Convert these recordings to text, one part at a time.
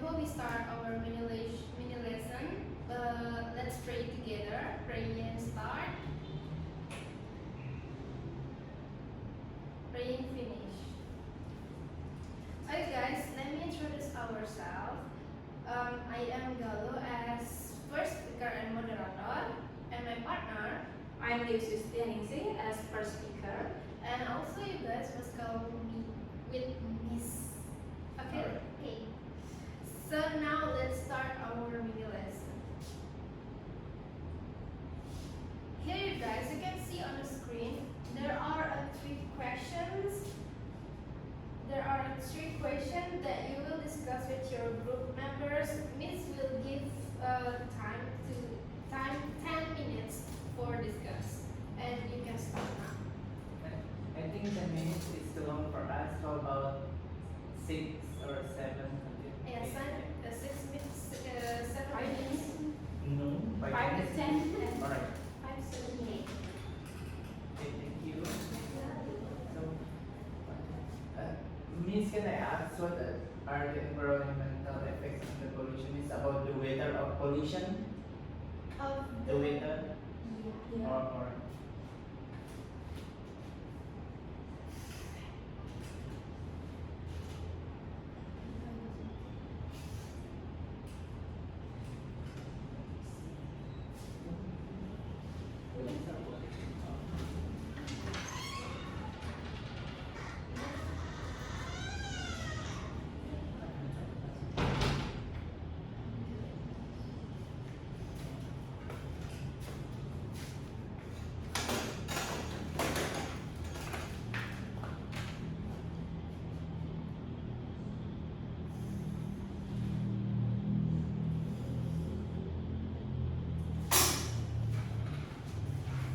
before we start our mini lesson, let's pray together. Pray and start. Praying finish. Okay guys, let me introduce ourselves. I am Galuh as first speaker and moderator, and my partner. I'm Sustia Ningsih as first speaker. And also you guys must call me with Miss. Okay? Okay. So now let's start our mini lesson. Here you guys, you can see on the screen, there are three questions. There are three questions that you will discuss with your group members. Miss will give time 10 minutes for discuss, and you can start now. I think 10 minutes is too long for us. How about 6 or 7? Yeah, 6 minutes, 7 minutes. No, 5 to 10 and Alright, 5 to 8. okay, thank you. So, Miss, can I ask what are the environmental effects of the pollution? It's about the weather of pollution? Of The weather? Yeah. Or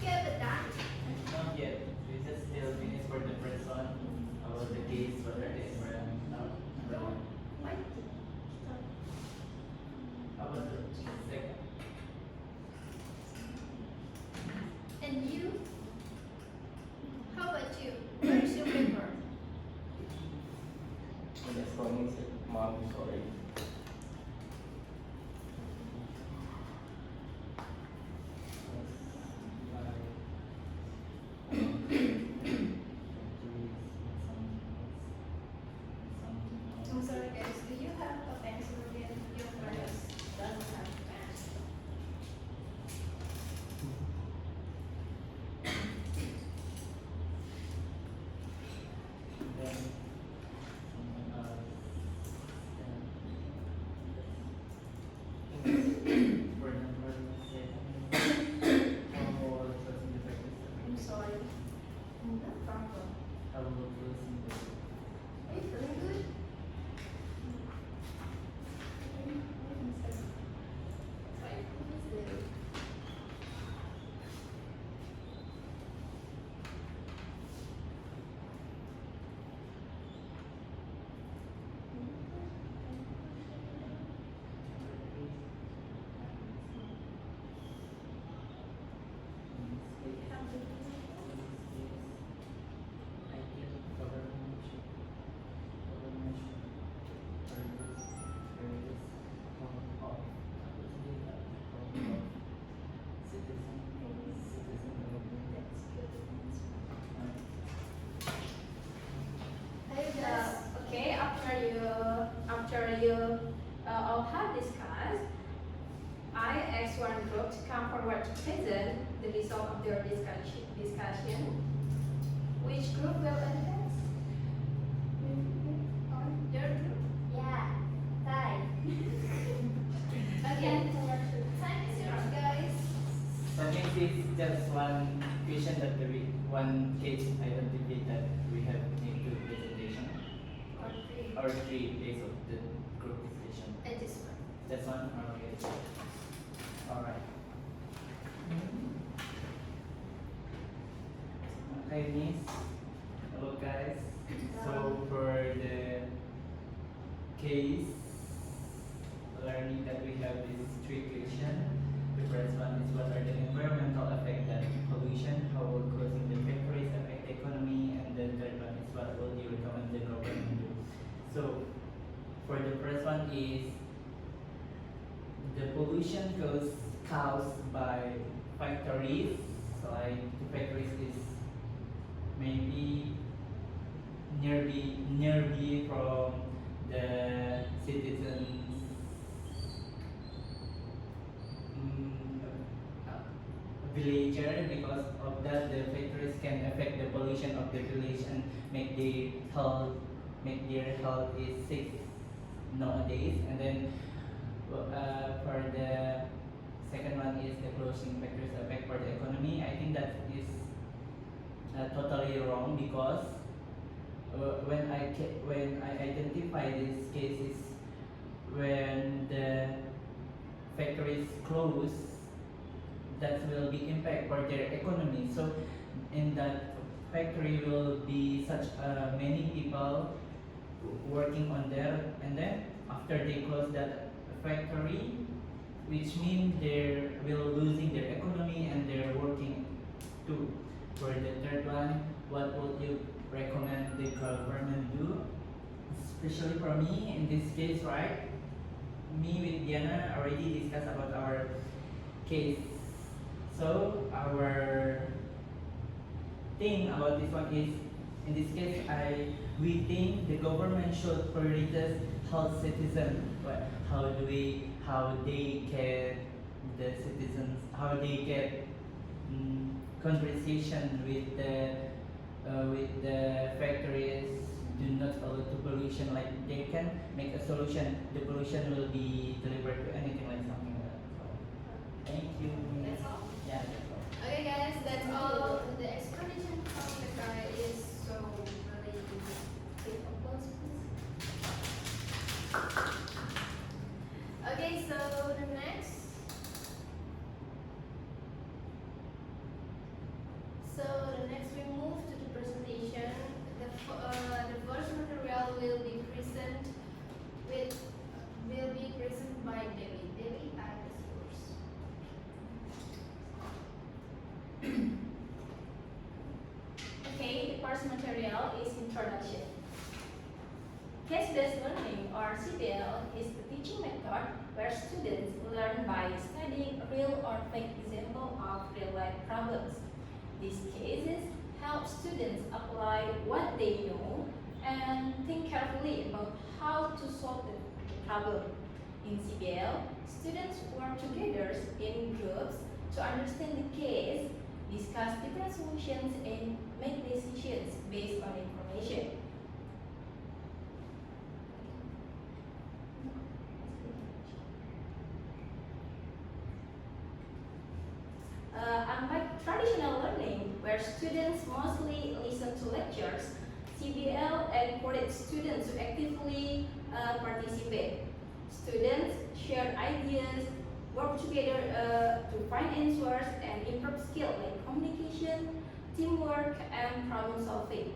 Okay, but done. not yet. We just still finish for the first one. About the case, what are the environmental? What? How about the second? And you? How about you? Where is your paper? Just calling mom, sorry. I'm sorry guys, do you have a pencil again? Your class doesn't have a pencil. I'm sorry. No problem. Are you feeling good? Sorry, who's Dewi? Hey guys. Okay, after you all have discussed, I ask one group to come forward to present the result of their discussion. Which group will advance? Your group? Yeah, time. Okay. Time is yours, guys. So this is just one question that one case identified that we have need to presentation Or three. or 3 days of the group discussion. And this one. Just one? Okay. Alright. Okay, Miss. Hello guys. So for the case learning that we have is 3 questions. The first one is what are the environmental effects that pollution, how will causing the factories affect the economy, and the third one is what will you recommend the government do. So for the first one is pollution caused by factories. Like the factories is maybe nearby from the citizens villager. Because of that, the factories can affect the pollution of the village and make their health is sick nowadays. And then for the second one is the pollution factors affect for the economy. I think that is totally wrong, because when I identify these cases, when the factories close, that will be impact for their economy. So in that factory will be such many people working on there, and then after they close that factory, which means they will losing their economy and they're working too. For the third one, what would you recommend the government do? Especially for me in this case, right? Me with Diana already discussed about our case. So our thing about this one is, in this case, we think the government should prioritize health citizen. But how they get the citizens, how they get conversation with the factories do not follow to pollution. Like they can make a solution. The pollution will be delivered to anything, like something like that. So thank you. That's all? Yeah, that's all. Okay guys, that's all. The explanation from the guy is so really big applause, please. Okay, so the next. So the next we move to the presentation. The first material will be present by Dewi. Dewi, time is yours. Okay, the first material is introduction. Case-based learning, or CBL, is the teaching method where students learn by studying real or fake example of real-life problems. These cases help students apply what they know and think carefully about how to solve the problem. In CBL, students work together in groups to understand the case, discuss different solutions, and make decisions based on information. Unlike traditional learning, where students mostly listen to lectures, CBL encourages students to actively participate. Students share ideas, work together to find answers, and improve skills like communication, teamwork, and problem solving.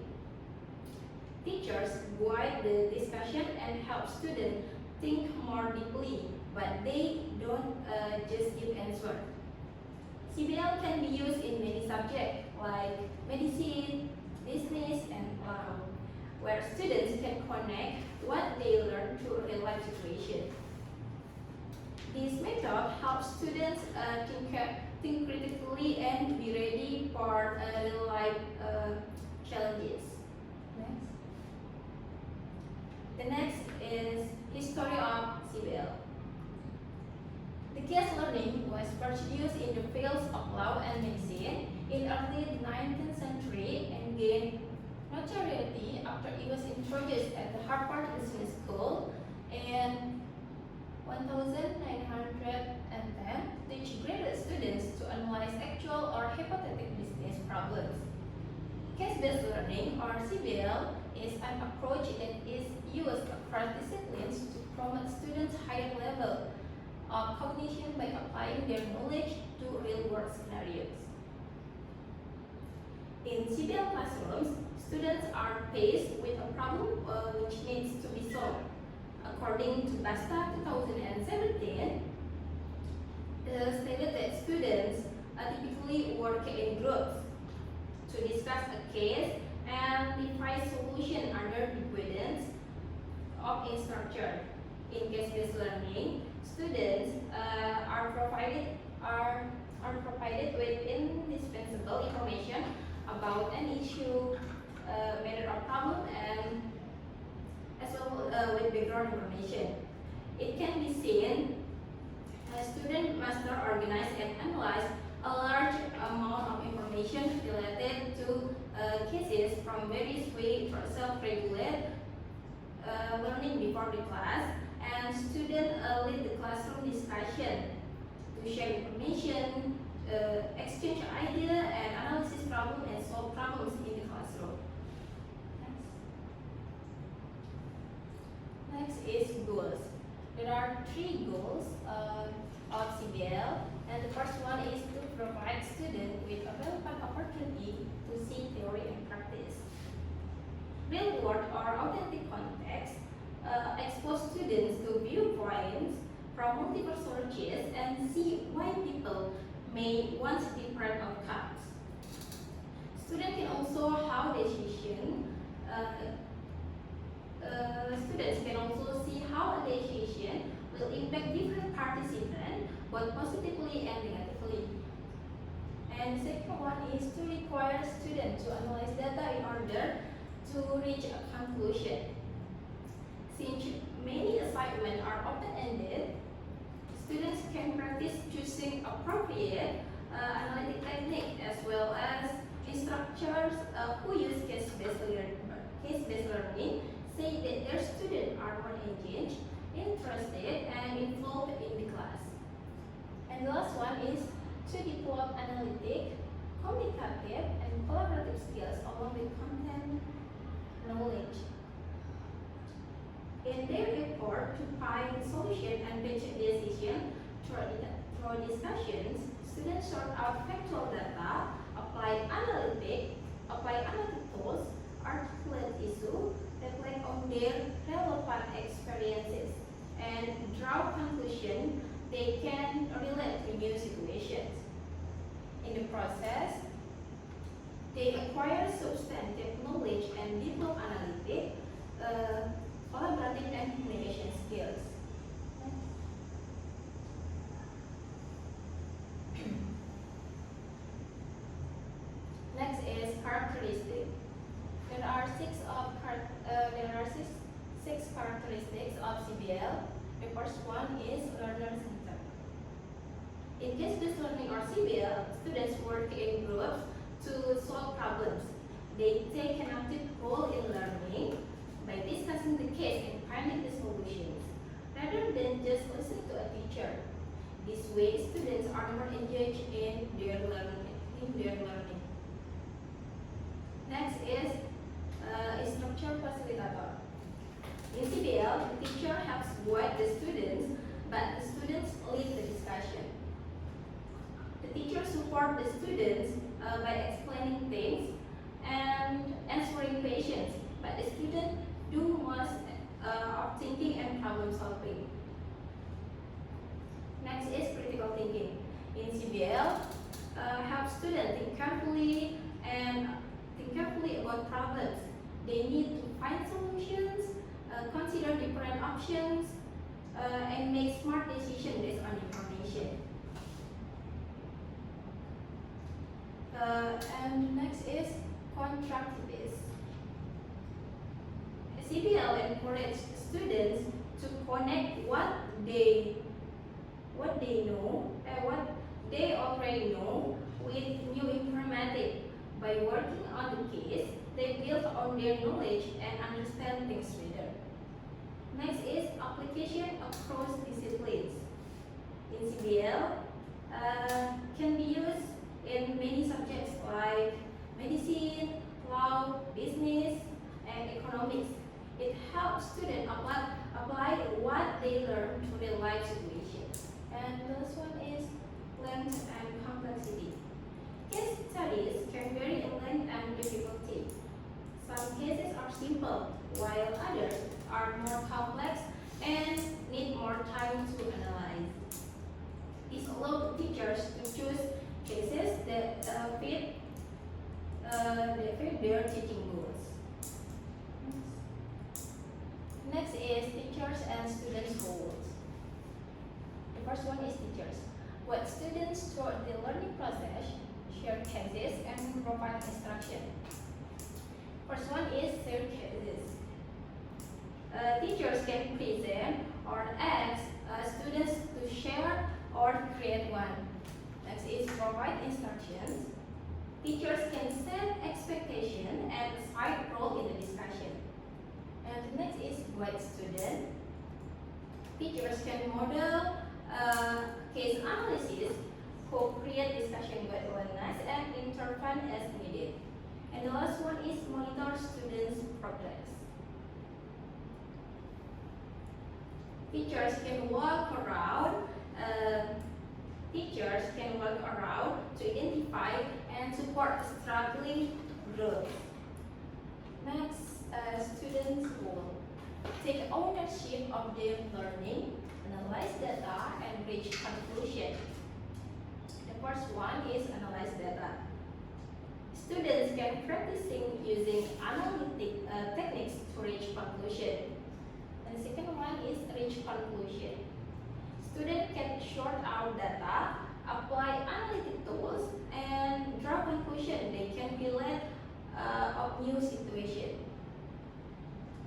Teachers guide the discussion and help students think more deeply, but they don't just give answers. CBL can be used in many subjects like medicine, business, and law, where students can connect what they learn to real life situations. This method helps students think critically and be ready for real life challenges. The next is history of CBL. The case learning was first used in the fields of law and medicine in early 19th century and gained notoriety after it was introduced at the Harvard Business School in 1910, teach graduate students to analyze actual or hypothetical business problems. Case-based learning, or CBL, is an approach that is used across disciplines to promote students' higher level of cognition by applying their knowledge to real-world scenarios. In CBL classrooms, students are faced with a problem which needs to be solved. According to BASTA 2017, stated that students typically work in groups to discuss a case and devise solution under the guidance of instructor. In case-based learning, students are provided with indispensable information about an issue, matter or problem, and as well with background information. It can be seen a student must not organize and analyze a large amount of information related to cases from various ways for self-regulate learning before the class, and student lead the classroom discussion to share information, exchange idea, and analysis problem and solve problems in the classroom. Next is goals. There are 3 goals of CBL, and the first one is to provide students with a relevant opportunity to see theory and practice. Real world or authentic context expose students to viewpoints from multiple sources and see why people may want different outcomes. Students can also how decision. Students can also see how a decision will impact different participants, both positively and negatively. And the second one is to require students to analyze data in order to reach a conclusion. Since many assignments are open-ended, students can practice choosing appropriate analytic technique as well as instructors who use case-based learning say that their students are more engaged, interested, and involved in the class. And the last one is to develop analytic, communicative, and collaborative skills along with content knowledge. In their effort to find solution and reach a decision through discussions, students sort out factual data, apply analytic tools, articulate issue, reflect on their relevant experiences, and draw conclusions they can relate to new situations. In the process, they acquire substantive knowledge and develop analytic, collaborative, and communication skills. Next is characteristic. There are six characteristics of CBL. The first one is learner-centered. In case-based learning or CBL, students work in groups to solve problems. They take an active role in learning by discussing the case and finding the solutions, rather than just listening to a teacher. This way, students are more engaged in their learning. Next is structure facilitator. In CBL, the teacher helps guide the students, but the students lead the discussion. The teacher supports the students by explaining things and answering questions, but the students do most of thinking and problem solving. Next is critical thinking. In CBL, help students think carefully about problems. They need to find solutions, consider different options, and make smart decisions based on information. And next is constructivist. CBL encourages students to connect what they already know with new information. By working on the case, they build on their knowledge and understand things better. Next is application across disciplines. In CBL, can be used in many subjects like medicine, law, business, and economics. It helps students apply what they learn to real life situations. And the last one is length and complexity. Case studies can vary in length and difficulty. Some cases are simple, while others are more complex and need more time to analyze. This allows teachers to choose cases that fit their teaching goals. Next is teachers and students' goals. first one is teachers. Guide students through the learning process, share cases, and provide instruction. First one is share cases. Teachers can present or ask students to share or create one. Next is provide instructions. Teachers can set expectation and assign role in the discussion. And the next is guide student. Teachers can model case analysis, co-create discussion guidelines, and intervene as needed. And the last one is monitor students' progress. Teachers can walk around. To identify and support struggling groups. Next, students will take ownership of their learning, analyze data, and reach conclusion. The first one is analyze data. Students can practicing using analytic techniques to reach conclusion. And the second one is reach conclusion. Students can sort out data, apply analytic tools, and draw conclusion they can be led of new situation.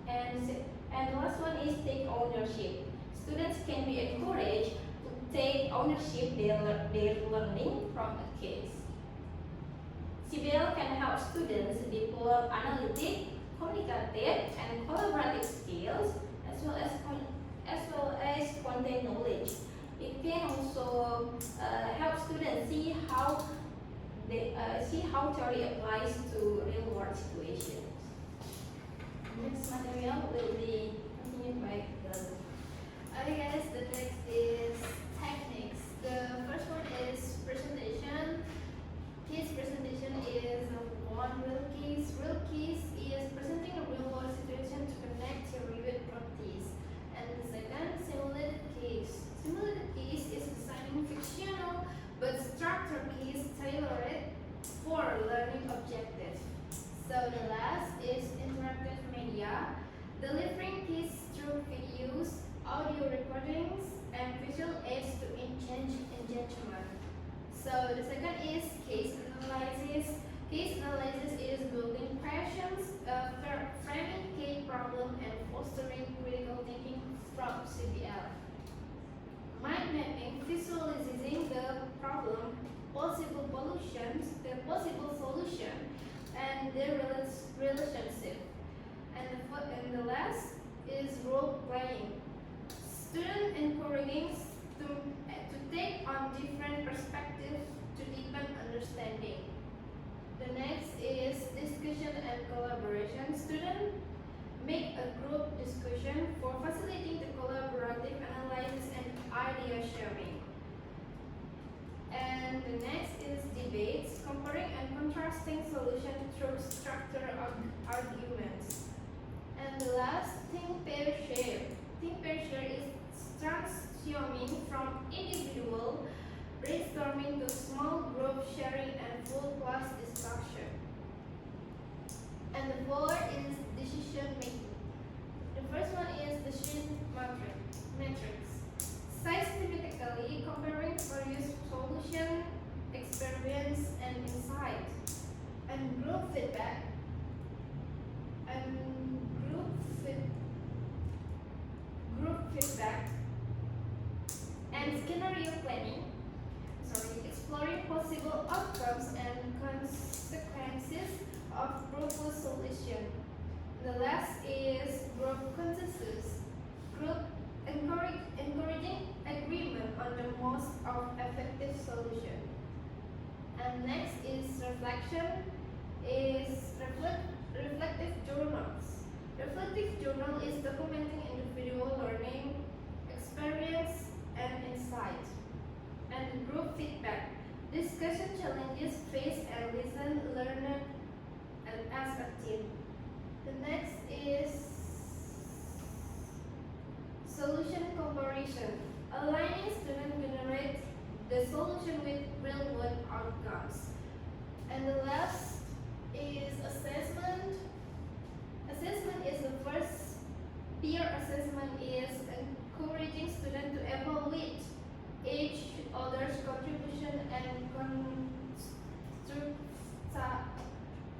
And the last one is take ownership. Students can be encouraged to take ownership their learning from a case. CBL can help students develop analytic, communicative, and collaborative skills as well as content knowledge. It can also help students see how theory applies to real world situations. Next material will be continued by Galuh. Okay guys, the next is techniques. The first one is presentation. Case presentation is one real case. Real case is presenting a real world situation to connect theory with practice. And the second, simulated case. Simulated case is designing fictional but structured case tailored for learning objectives. So the last is interactive media, delivering case through videos, audio recordings, and visual aids to engagement. So the second is case analysis. Case analysis is building questions, framing key problem, and fostering critical thinking from CBL. Mind mapping, visualizing the problem, possible solution, and their relationship. And the last is role playing. Student encouraging to take on different perspectives to deepen understanding. The next is discussion and collaboration. Student make a group discussion for facilitating the collaborative analysis and idea sharing. And the next is debates, comparing and contrasting solutions through structured arguments. And the last, think, pair, share. Think, pair, share is transitioning from individual brainstorming to small group sharing and full class discussion. And the fourth is decision making. The first one is decision matrix. Systematically comparing various solution, experience, and insight. And group feedback. And scenario planning. Exploring possible outcomes and consequences of proposed solution. The last is group consensus. Group encouraging agreement on the most effective solution. And next is reflection. Reflective journals. Reflective journal is documenting individual learning, experience, and insight. And group feedback. Discussion challenges faced and listen, learn, and as a team. The next is solution comparison. Aligning student generate the solution with real world outcomes. And the last is assessment. Assessment is the first. Peer assessment is encouraging students to evaluate each other's contribution and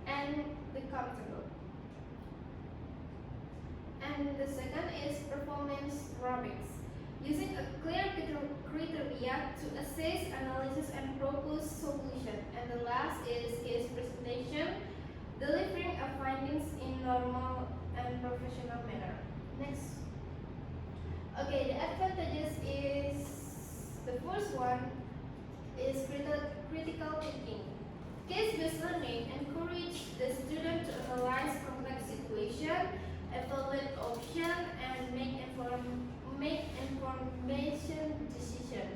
and the comfortable. And the second is performance rubrics, using a clear criteria to assess, analysis, and propose solution. And the last is case presentation, delivering a findings in normal and professional manner. Next. Okay, the advantages is the first one is critical thinking. Case-based learning encourages the student to analyze complex situations, evaluate options, and make information decision.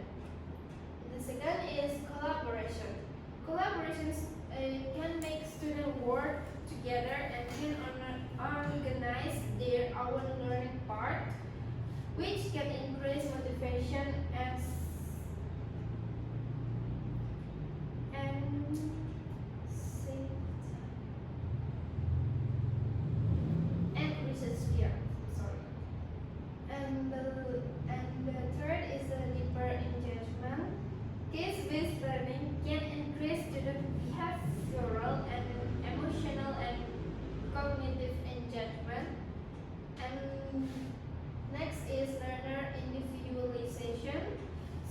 The second is collaboration. Collaborations can make students work together and can organize their own learning part, which can increase motivation and research fear. Sorry. And the third is a deeper engagement. Case-based learning can increase student behavioral and emotional and cognitive engagement. And next is learner individualization.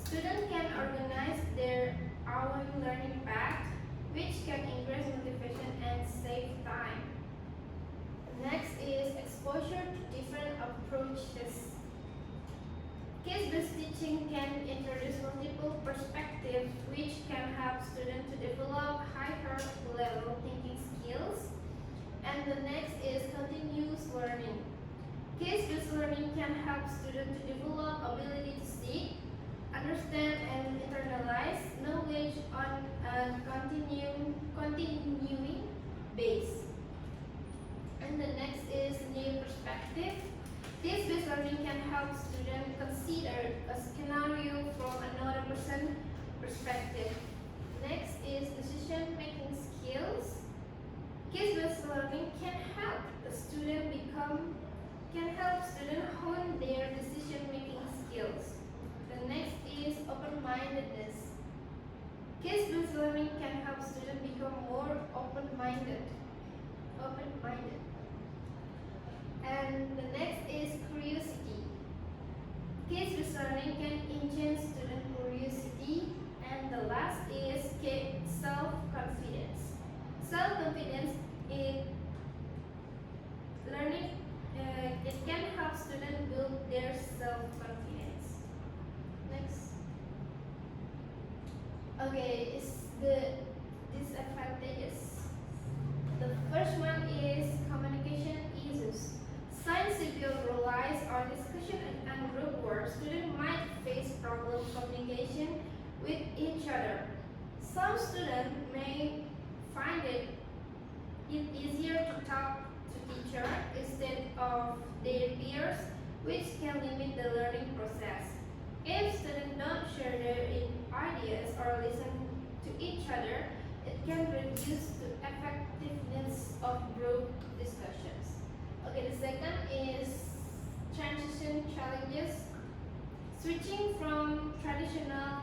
Students can organize their own learning path, which can increase motivation and save time. Next is exposure to different approaches. Case-based teaching can introduce multiple perspectives, which can help students to develop higher level thinking skills. And the next is continuous learning. Case-based learning can help students to develop ability to seek, understand, and internalize knowledge on a continuing base. And the next is new perspective. Case-based learning can help students consider a scenario from another person's perspective. Next is decision-making skills. Case-based learning can help students hone their decision-making skills. The next is open-mindedness. Case-based learning can help students become more open-minded. And the next is curiosity. Case-based learning can enhance student curiosity. And the last is self-confidence. Self-confidence in learning, it can help students build their self-confidence. Next. Okay, is the disadvantages. The first one is communication issues. Science field relies on discussion and group work. Students might face problem communication with each other. Some students may find it easier to talk to teacher instead of their peers, which can limit the learning process. If students don't share their ideas or listen to each other, it can reduce the effectiveness of group discussions. Okay, the second is transition challenges. Switching from traditional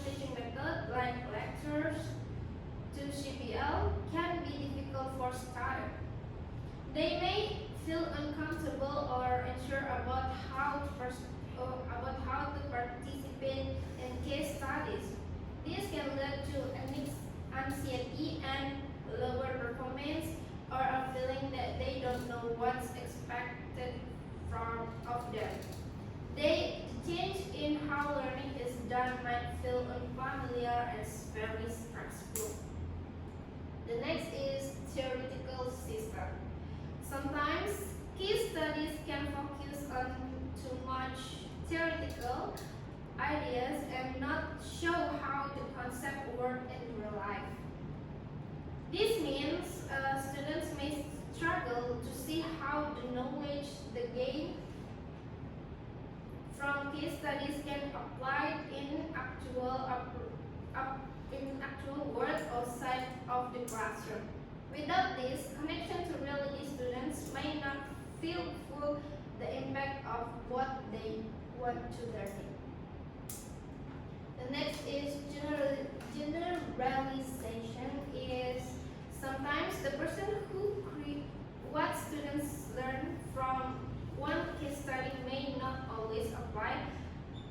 teaching method like lectures to CPL can be difficult for students. They may feel uncomfortable or unsure about how to participate in case studies. This can lead to anxiety and lower performance, or a feeling that they don't know what's expected of them. The change in how learning is done might feel unfamiliar and very stressful. The next is theoretical system. Sometimes case studies can focus on too much theoretical ideas and not show how the concept work in real life. This means students may struggle to see how the knowledge they gain from case studies can apply in actual world outside of the classroom. Without this connection to reality, students may not feel full the impact of what they want to learn. The next is generalization. Is sometimes the person who what students learn from one case study may not always apply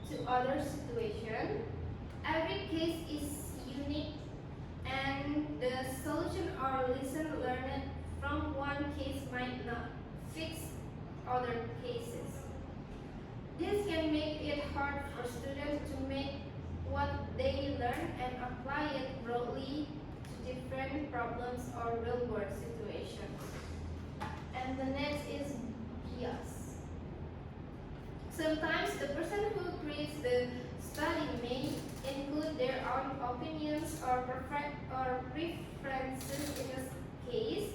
to other situations. Every case is unique, and the solution or lesson learned from one case might not fix other cases. This can make it hard for students to make what they learn and apply it broadly to different problems or real-world situations. And the next is bias. Sometimes the person who creates the study may include their own opinions or preferences in a case.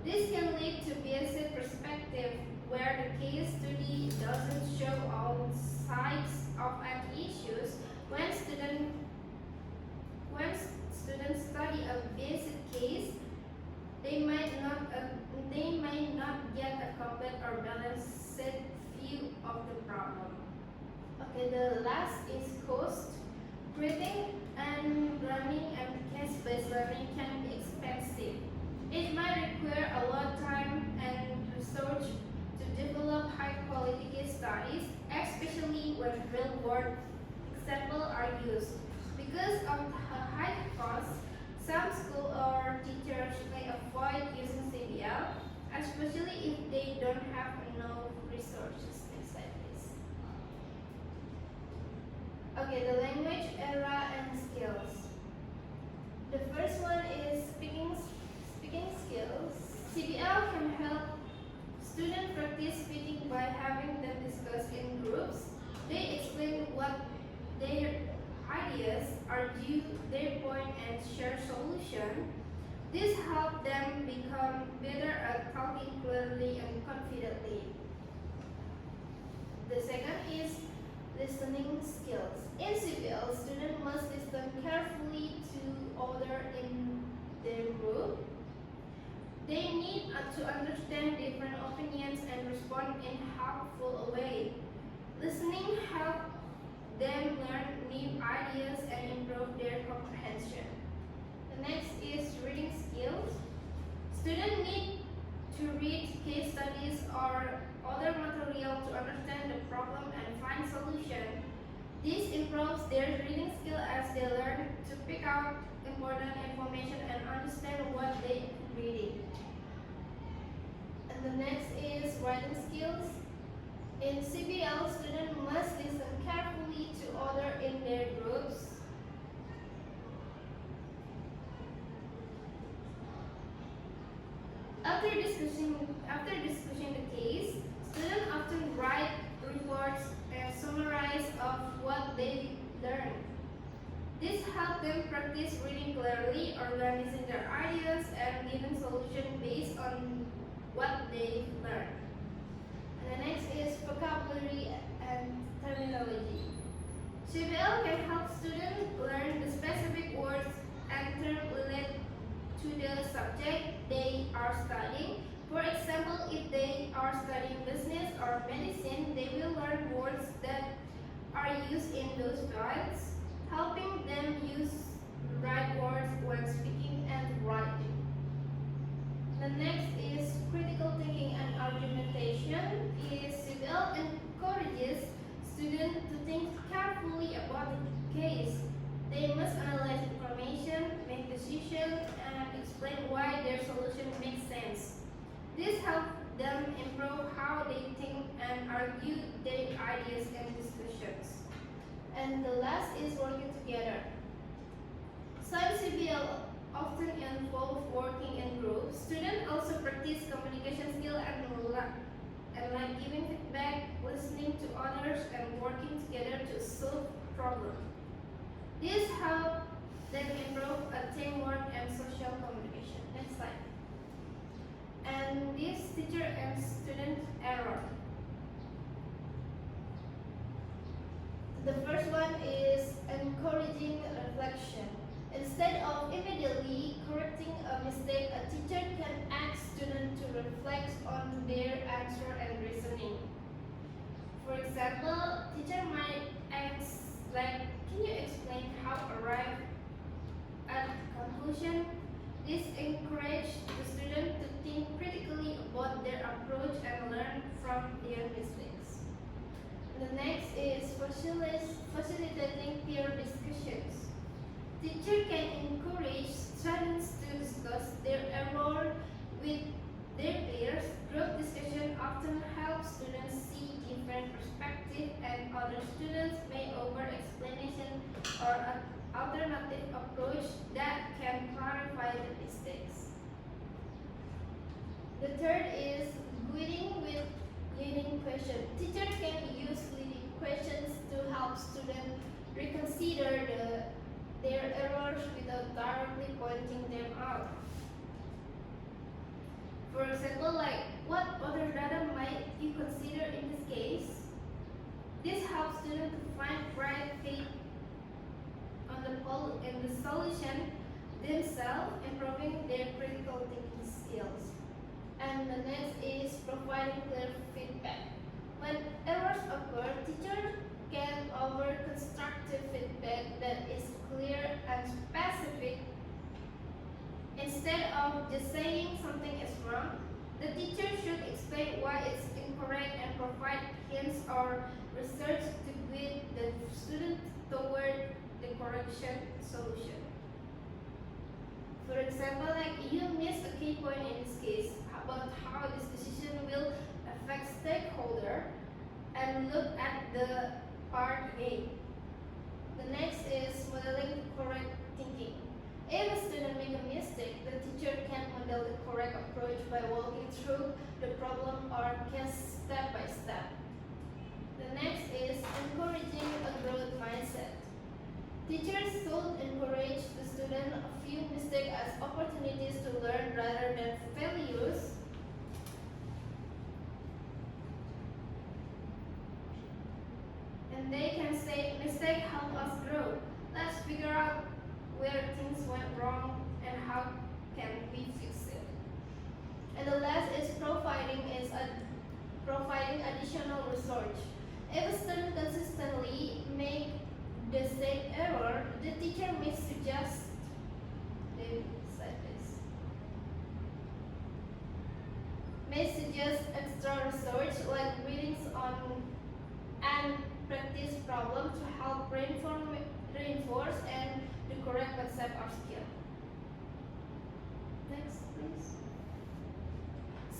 This can lead to biased perspective where the case study doesn't show all sides of an issue. When students study a basic case, they might not get a complete or balanced view of the problem. Okay, the last is cost. Creating and running and case-based learning can be expensive. It might require a lot of time and research to develop high-quality case studies, especially when real-world examples are used. Because of the high cost, some schools or teachers may avoid using CBL, especially if they don't have enough resources. Next slide, please. Okay, the language, era, and skills. The first one is speaking skills. CBL can help students practice speaking by having them discuss in groups. They explain what their ideas are due, their point, and share solution. This helps them become better at talking clearly and confidently. The second is listening skills. In CBL, students must listen carefully to others in their group. They need to understand different opinions and respond in a helpful way. Listening helps them learn new ideas and improve their comprehension. The next is reading skills. Students need to read case studies or other material to understand the problem and find solution. This improves their reading skill as they learn to pick out important information and understand what they are reading. And the next is writing skills. In CBL, students must listen carefully to others in their groups. After discussing the case, students often write reports and summarize of what they learned. This helps them practice reading clearly, organizing their ideas, and giving solutions based on what they learned. And the next is vocabulary and terminology. CBL can help students learn the specific words and terms related to the subject they are studying. For example, if they are studying business or medicine, they will learn words that are used in those fields, helping them use right words when speaking and writing. The next is critical thinking and argumentation. CBL encourages students to think carefully about the case. They must analyze information, make decisions, and explain why their solution makes sense. This helps them improve how they think and argue their ideas and discussions. And the last is working together. Some CBL often involve working in groups. Students also practice communication skills and like giving feedback, listening to others, and working together to solve problems. This helps them improve teamwork and social communication. Next slide. And this teacher and student error. The first one is encouraging reflection. Instead of immediately correcting a mistake, a teacher can ask students to reflect on their answer and reasoning. For example, teacher might ask like, can you explain how arrive at conclusion? This encourages the student to think critically about their approach and learn from their mistakes. The next is facilitating peer discussions. Teacher can encourage students to discuss their error with their peers. Group discussion often helps students see different perspectives, and other students may offer explanation or an alternative approach that can clarify the mistakes. The third is leading with leading questions. Teacher can use leading questions to help students reconsider their errors without directly pointing them out. For example, like, what other data might you consider in this case? This helps students to find right fit on the solution themselves, improving their critical thinking skills. And the next is providing clear feedback. When errors occur, teachers can offer constructive feedback that is clear and specific. Instead of just saying something is wrong, the teacher should explain why it's incorrect and provide hints or research to guide the student toward the correction solution. For example, like, you missed a key point in this case about how this decision will affect stakeholder, and look at the part A. The next is modeling correct thinking. If a student makes a mistake, the teacher can model the correct approach by walking through the problem or case step by step. The next is encouraging a growth mindset. Teachers should encourage the student a few mistakes as opportunities to learn rather than failures. And they can say, mistake help us grow. Let's figure out where things went wrong and how can we fix it. And the last is providing additional research. If a student consistently make the same error, the teacher may suggest extra research like readings on and practice problem to help reinforce and the correct concept or skill. Next, please.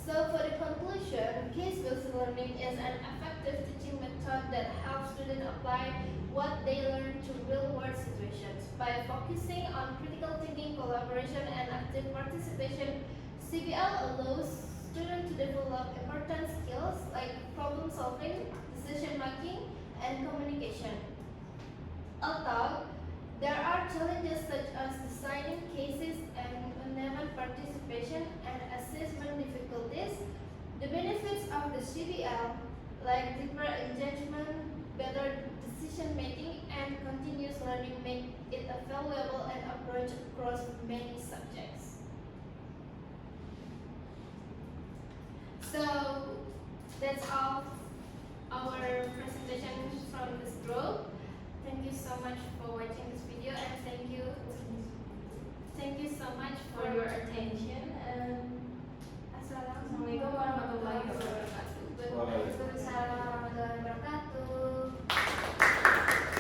So for the conclusion, case-based learning is an effective teaching method that helps students apply what they learn to real-world situations. By focusing on critical thinking, collaboration, and active participation, CBL allows students to develop important skills like problem solving, decision making, and communication. Although there are challenges such as deciding cases and uneven participation and assessment difficulties, the benefits of the CBL, like deeper engagement, better decision making, and continuous learning, make it a valuable and approach across many subjects. So that's all our presentation from this group.